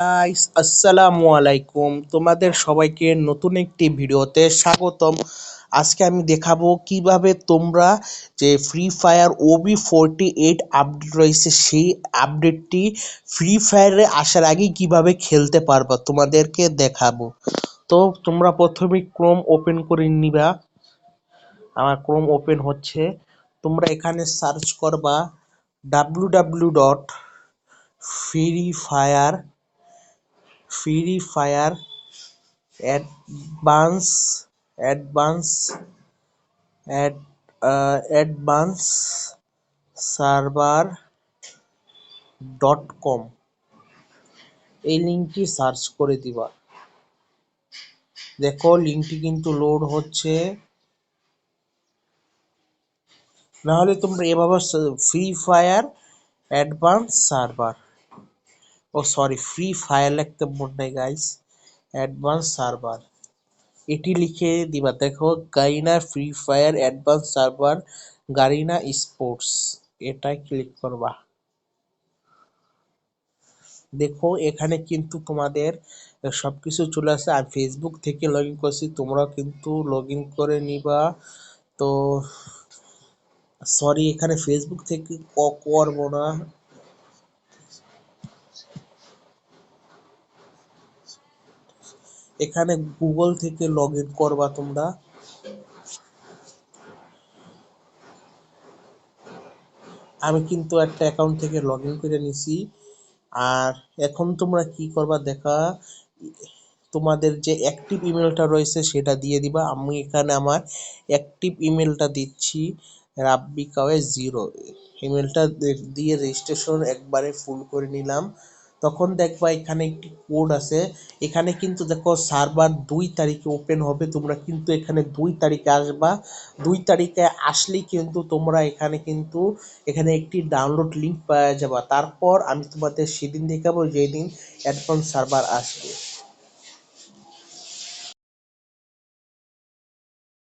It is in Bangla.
গাইস আসসালামু আলাইকুম, তোমাদের সবাইকে নতুন একটি ভিডিওতে স্বাগতম। আজকে আমি দেখাবো কিভাবে তোমরা যে ফ্রি ফায়ার OB48 আপডেট রয়েছে সেই আপডেটটি ফ্রি ফায়ারে আসার আগে কিভাবে খেলতে পারবা তোমাদেরকে দেখাবো। তো তোমরা প্রথমে ক্রোম ওপেন করে নিবা। আমার ক্রোম ওপেন হচ্ছে। তোমরা এখানে সার্চ করবা www.freefire অ্যাডভান্স অ্যাডভান্স অ্যাডভান্স সার্ভার.com এই লিঙ্কটি সার্চ করে দিবা। দেখো লিঙ্কটি কিন্তু লোড হচ্ছে। নাহলে তোমরা এভাবে free fire advance server free fire লিখতে মনে নাই গাইস, অ্যাডভান্স সার্ভার এটি লিখে দিবা। দেখো Garena free fire advance server Garena sports, এটা ক্লিক করবা। দেখো এখানে কিন্তু তোমাদের সবকিছু চলে আসে। আমি ফেসবুক থেকে লগ ইন করছি, তোমরা কিন্তু লগ ইন করে নিবা। তো এখানে ফেসবুক থেকে করবো না, এখানে গুগল থেকে লগ ইন করবা তোমরা। আমি কিন্তু একটা অ্যাকাউন্ট থেকে লগ ইন করে নিছি। আর এখন তোমরা কি করবা দেখা, তোমাদের যে অ্যাক্টিভ ইমেলটা রয়েছে সেটা দিয়ে দিবা। আমি এখানে আমার অ্যাক্টিভ ইমেলটা দিচ্ছি, রাব্বিকাওয়ে0 ইমেলটা দিয়ে রেজিস্ট্রেশন একবারে ফুল করে নিলাম। তখন দেখবা এখানে একটি কোড আছে। এখানে কিন্তু দেখো সার্ভার 2 তারিখে ওপেন হবে, তোমরা কিন্তু এখানে 2 তারিখে আসবা। 2 তারিখে আসলেই কিন্তু তোমরা এখানে একটি ডাউনলোড লিঙ্ক পাওয়া যাবে। তারপর আমি তোমাদের সেদিন দেখাবো যেদিন অ্যাডভান্স সার্ভার আসবে।